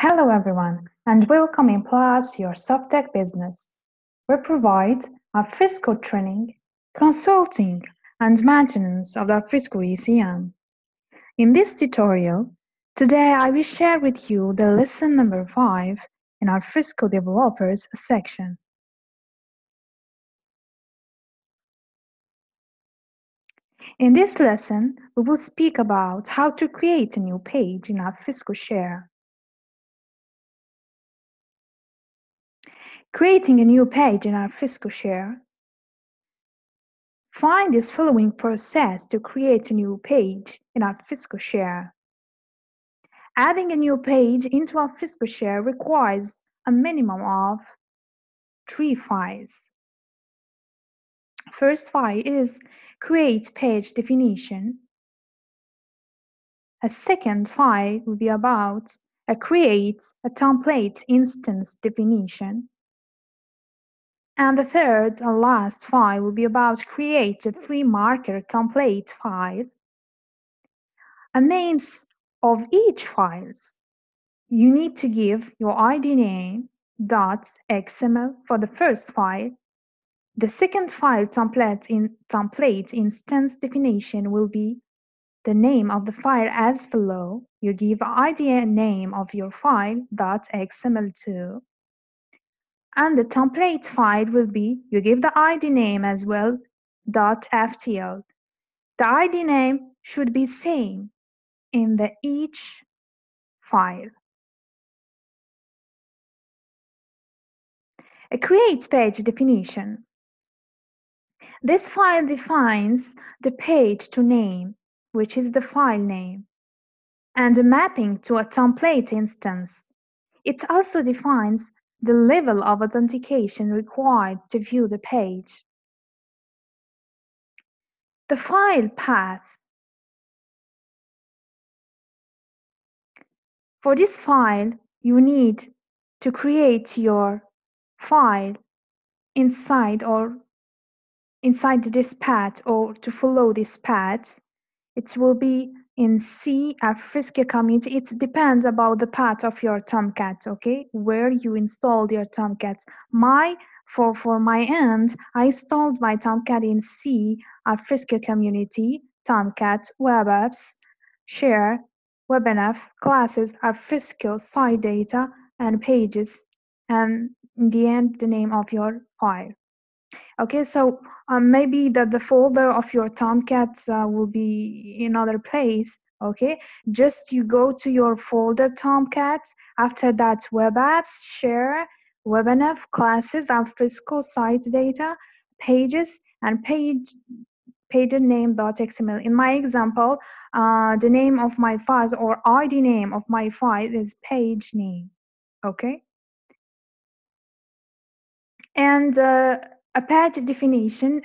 Hello everyone, and welcome in Plus Your SOFTECH Business. We provide Alfresco training, consulting, and maintenance of the Alfresco ECM. In this tutorial, today I will share with you the lesson number 5 in Alfresco Developers section. In this lesson, we will speak about how to create a new page in Alfresco Share. Creating a new page in Alfresco Share. Find this following process to create a new page in Alfresco Share. Adding a new page into Alfresco Share requires a minimum of 3 files. First file is create page definition. A second file will be about create a template instance definition. And the third and last file will be about create a free marker template file. And names of each files. You need to give your ID name .xml for the first file. The second file template instance definition will be the name of the file as below. You give ID name of your file .xml2. And the template file will be, you give the ID name as well .ftl. The ID name should be same in each file. A create page definition. This file defines the page to name, which is the file name, and a mapping to a template instance. It also defines the level of authentication required to view the page. The file path. For this file, you need to create your file inside this path, or to follow this path. It will be in C Alfresco community. It depends about the path of your Tomcat, okay, where you installed your Tomcat. For my end, I installed my Tomcat in C Alfresco community, Tomcat, web apps, share, WebNF, classes, Alfresco, site data, and pages, and in the end, the name of your file. Okay, so maybe the folder of your Tomcat will be in another place. Okay, just you go to your folder Tomcat. After that, web apps, share, WebNF, classes, Alfresco, site data, pages, and page name.xml. In my example, the name of my files or ID name of my file is page name. Okay, and a page definition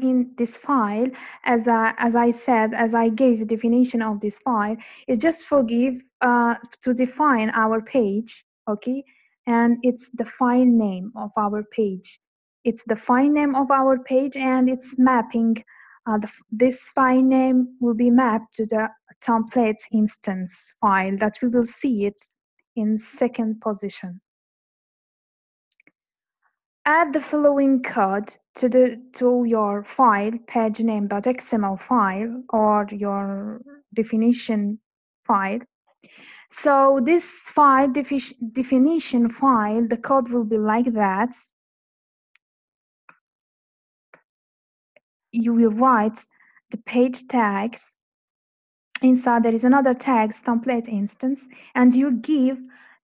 in this file, as I gave a definition of this file, is just to define our page, okay, and it's the file name of our page. It's the file name of our page, and it's mapping. This file name will be mapped to the template instance file that we will see it in second position. Add the following code to your file, pagename.xml file, or your definition file. So this file, definition file, the code will be like that. You will write the page tags. Inside there is another tags template instance, and you give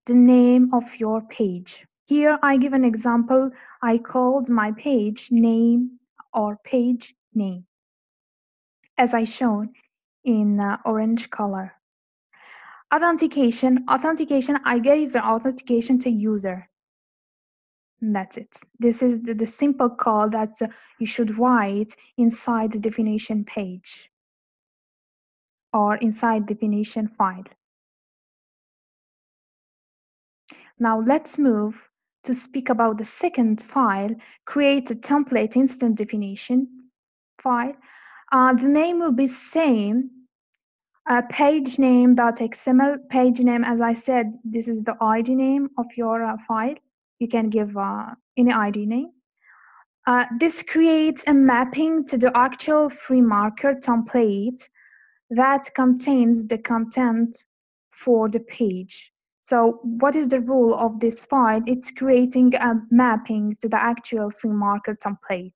the name of your page. Here I give an example. I called my page name or page name, as I shown in orange color. Authentication, I gave the authentication to user. And that's it. This is the simple code that you should write inside the definition page or inside definition file. Now let's move to speak about the second file, create a template instant definition file. The name will be same Page name.xml. Page name, as I said, this is the ID name of your file. You can give any ID name. This creates a mapping to the actual free marker template that contains the content for the page. So what is the rule of this file? It's creating a mapping to the actual free marker template.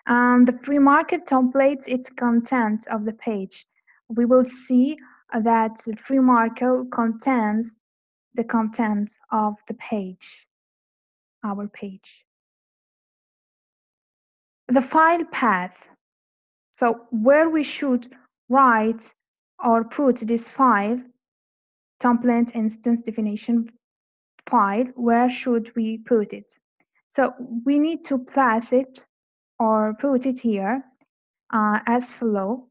And the free market templates its content of the page. We will see that the free marker contains the content of the page, our page. The file path. So where we should write or put this file, template instance definition file, where should we put it? So we need to place it or put it here as follow.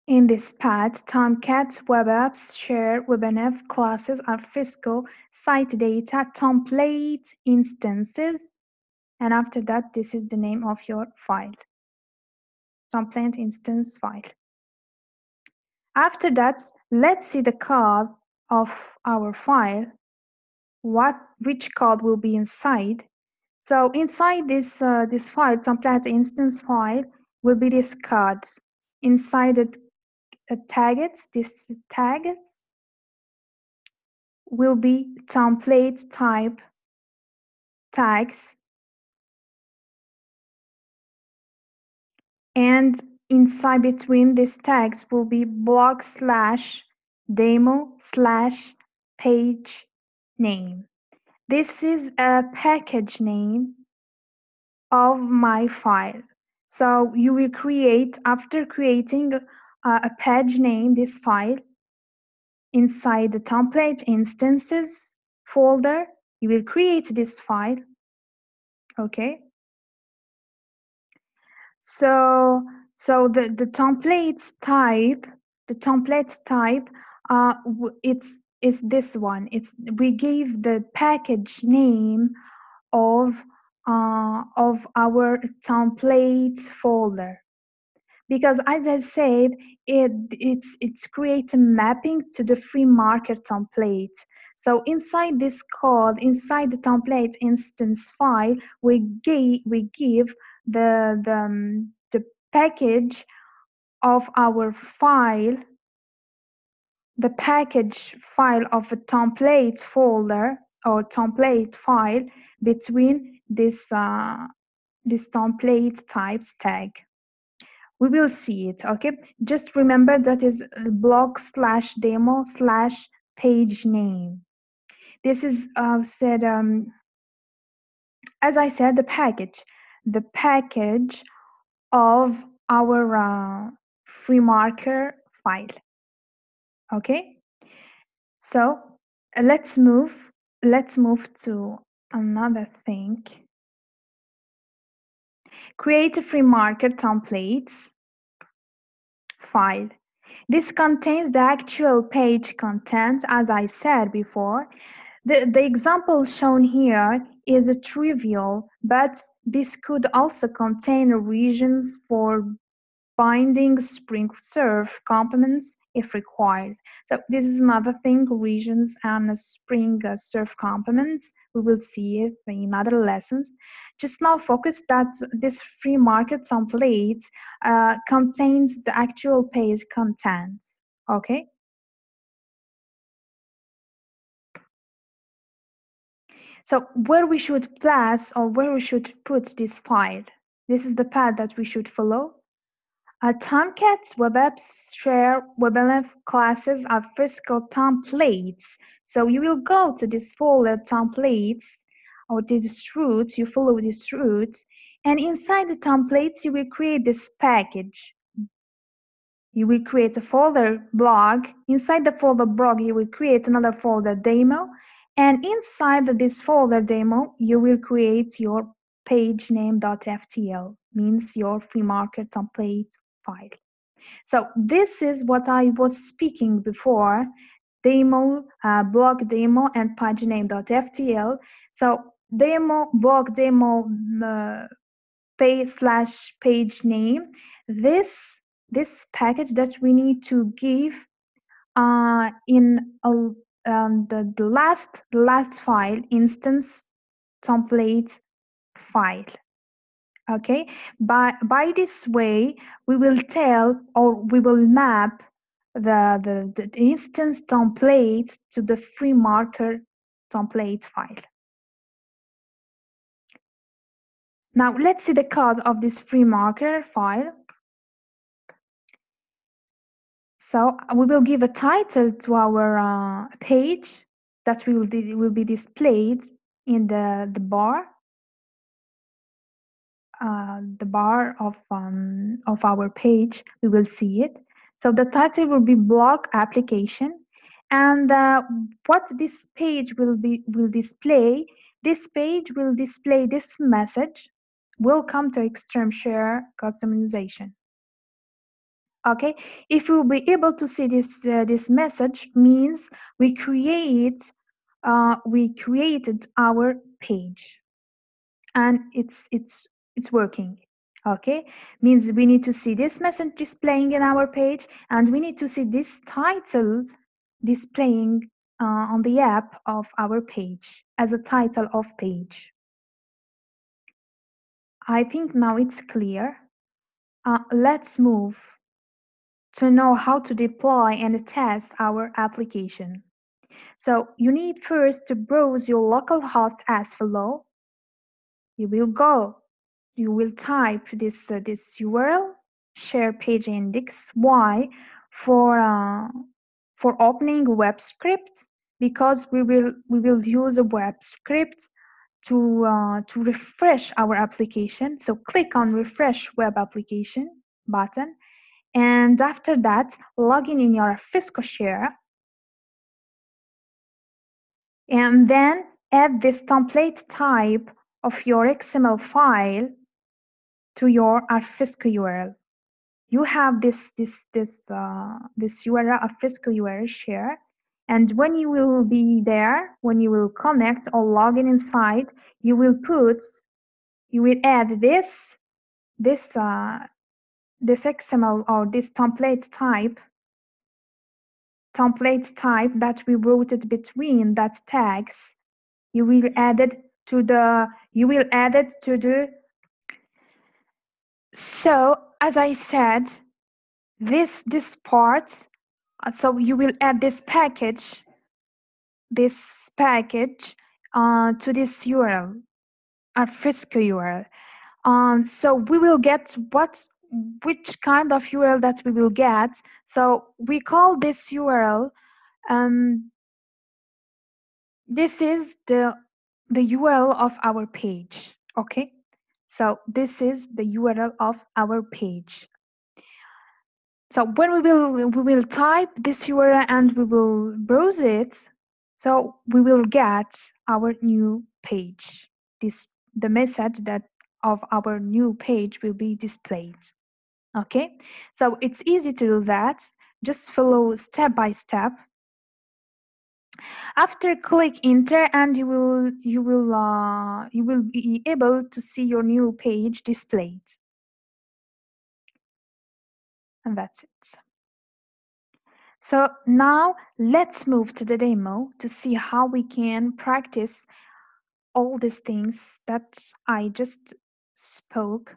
In this path, Tomcat, web apps, share, WebNF, classes, Alfresco, site data, template instances, and after that, this is the name of your file, template instance file. After that, let's see the code of our file, which code will be inside. So inside this file, template instance file, will be this code. Inside it, this tags will be template type tags, and inside between these tags will be blog/demo/page name. This is a package name of my file. So you will create, after creating a page name, this file, inside the template instances folder, you will create this file. Okay. So the templates type, it's this one. We gave the package name of our template folder, because as I said, it's create a mapping to the free marker template. So inside this code, inside the template instance file, we give the package of our file, the package file of a template folder or template file between this template types tag. We will see it, okay? Just remember that is blog/demo/page name. This is as I said, the package of our free marker file. Okay, so let's move to another thing. Create a free marker templates file. This contains the actual page content, as I said before. The example shown here is a trivial, but this could also contain regions for binding Spring Serve components if required. So this is another thing, regions and Spring Serve components. We will see it in other lessons. Just now focus that this free market template contains the actual page content, okay? So where we should place or where we should put this file, this is the path that we should follow. Tomcat, web apps, share, WebLF classes, Alfresco templates. So you will go to this folder templates or this route, you follow this route, and inside the templates, you will create this package. You will create a folder blog. Inside the folder blog, you will create another folder demo. And inside this folder demo, you will create your page name.ftl, means your free market template file. So this is what I was speaking before, demo, blog demo, and paginame.ftl. So demo, blog demo, page name, this package that we need to give in the last file, instance template file. Okay, by this way we will tell, or we will map the instance template to the free marker template file. Now let's see the code of this free marker file. So we will give a title to our page that will be displayed in the bar. The bar of our page, we will see it. So the title will be blog application, and what this page will display. This page will display this message: welcome to Extreme customization. Okay, if you will be able to see this message, means we created our page, and it's working. Okay, means we need to see this message displaying in our page, and we need to see this title displaying on the app of our page as a title of page. I think now it's clear. Let's move to know how to deploy and test our application. So you need first to browse your localhost as follow. You will type this URL, share page index Y, for opening a web script, because we will use a web script to refresh our application. So click on refresh web application button, and after that log in your Alfresco share, and then add this template type of your XML file to your Alfresco URL. You have this URL, Alfresco URL share, and when you will be there, when you will connect or log in inside, you will add this XML or this template type that we wrote it between that tags. You will add it to the So as I said, this part, so you will add this package to this URL, Alfresco URL. So we will get which kind of URL that we will get. So we call this URL, this is the URL of our page. Okay, so this is the URL of our page. So when we will type this URL and we will browse it, so we will get our new page. The message that of our new page will be displayed. Okay, so it's easy to do that. Just follow step by step. After click enter, and you will be able to see your new page displayed. And that's it. So now let's move to the demo to see how we can practice all these things that I just spoke,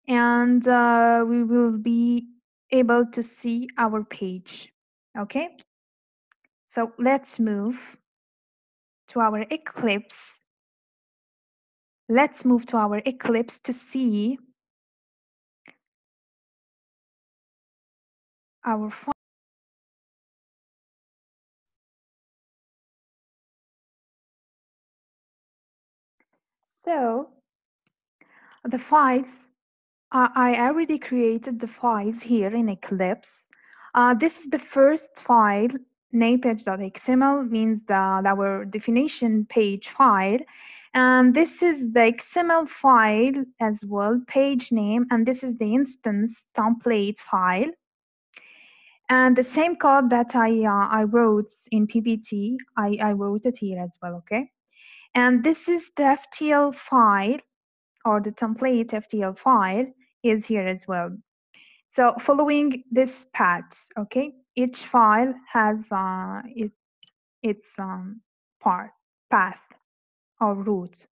and we will be able to see our page. Okay, so let's move to our Eclipse. Let's move to our Eclipse to see our file. So the files, I already created the files here in Eclipse. This is the first file, namepage.xml, means our definition page file. And this is the XML file as well, page name, and this is the instance template file. And the same code that I wrote in PPT, I wrote it here as well, okay? And this is the FTL file or the template FTL file is here as well. So following this path, okay, each file has its path or route.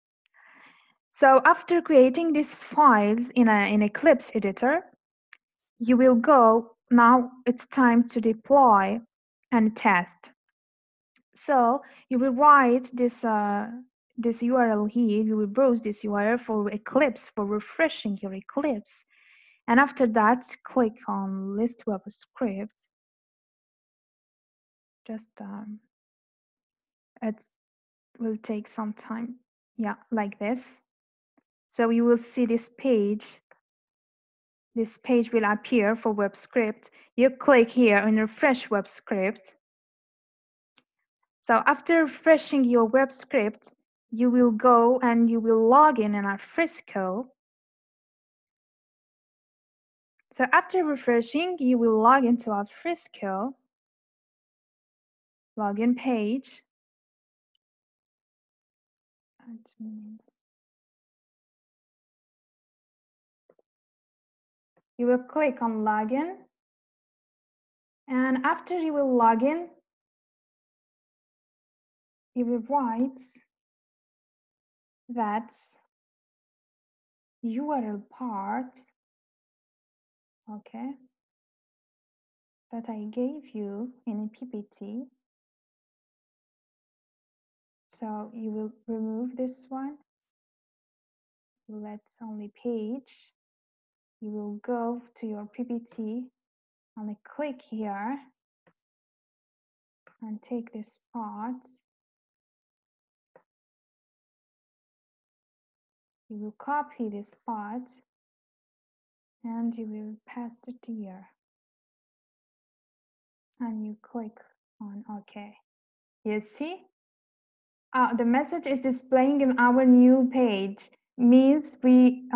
So after creating these files in Eclipse editor, you will go, now it's time to deploy and test. So you will write this this URL here, you will browse this URL for Eclipse, for refreshing your Eclipse. And after that, click on list web script. Just it will take some time. Yeah, like this. So you will see this page. This page will appear for web script. You click here on refresh web script. So after refreshing your web script, you will go and you will log in Alfresco. So after refreshing, you will log into Alfresco login page. You will click on login, and after you will log in, you will write that URL part, okay, that I gave you in a PPT. So you will remove this one. Let's only page. You will go to your PPT and click here and take this part. You will copy this part and you will paste it here. And you click on OK. You see? The message is displaying in our new page. Means we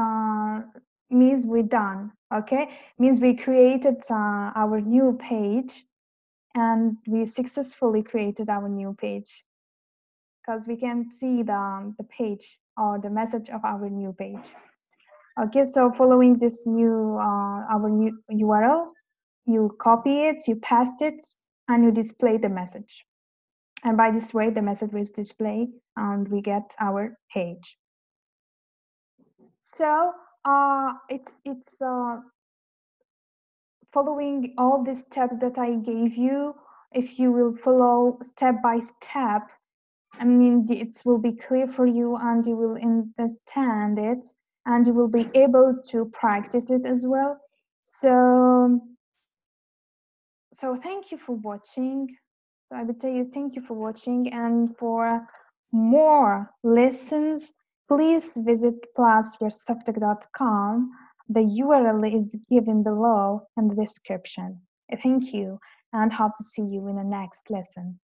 done. Okay, means we created our new page, and we successfully created our new page, because we can see the page or the message of our new page. Okay, so following this new our new URL, you copy it, you paste it, and you display the message. And by this way, the message is displayed and we get our page. So it's following all the steps that I gave you. If you will follow step by step, I mean, it will be clear for you and you will understand it and you will be able to practice it as well. So thank you for watching. So I would tell you thank you for watching, and for more lessons, please visit plusyoursoftech.com. The URL is given below in the description. Thank you, and hope to see you in the next lesson.